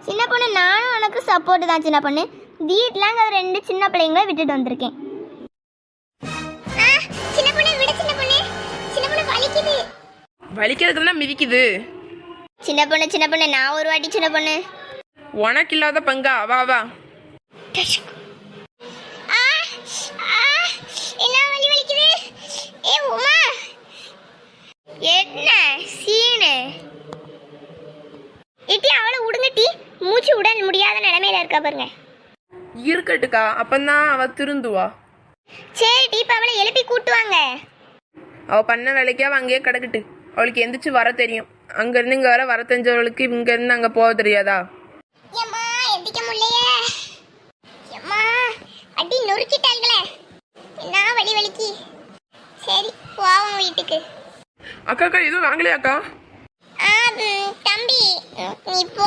சின்ன பொண்ணு நானும் உனக்கு சப்போர்ட் தான் சின்ன பொண்ணு. வீட்டில் அங்கே 2 சின்ன பிள்ளைங்களை விட்டுட்டு வந்திருக்கேன். சின்ன பொண்ணு விட சின்ன பொண்ணு. சின்ன பொண்ணு வலிக்குது. வலிக்கிறதுனா மிதிக்குது. சின்ன பொண்ணு நான் ஒரு வாட்டி சின்ன பொண்ணு. உனக்கு இல்லாத பங்கா வா வா. என்ன வலி வலிக்குது? ஏ உமா என்ன சீனு? இட்டி அவளை விடுங்கட்டி, மூச்சு விட முடியாத நிலைமையில இருக்கா பாருங்க. இருக்கட்டுக்கா, அப்பந்தான் அவ திருந்துவா. சரி டி, இப்ப அவளை எழுப்பி கூட்டுவாங்க. அவ பண்ண வேலைக்கு அவ அங்கேயே கிடக்கட்டு. அவளுக்கு எந்திரிச்சு வர தெரியும். அங்கேருந்து இங்கே வர தெரிஞ்சவளுக்கு இங்கேருந்து அங்கே போக தெரியாதா? ஏம்மா எந்திக்க முடியலையே. ஏம்மா அடி நொறுக்கிட்டாங்களே. என்ன வலி வலிக்கு. சரி போவோம் வீட்டுக்கு. அக்கா எதுவும் வாங்கலையாக்கா? தம்பி நீ போ.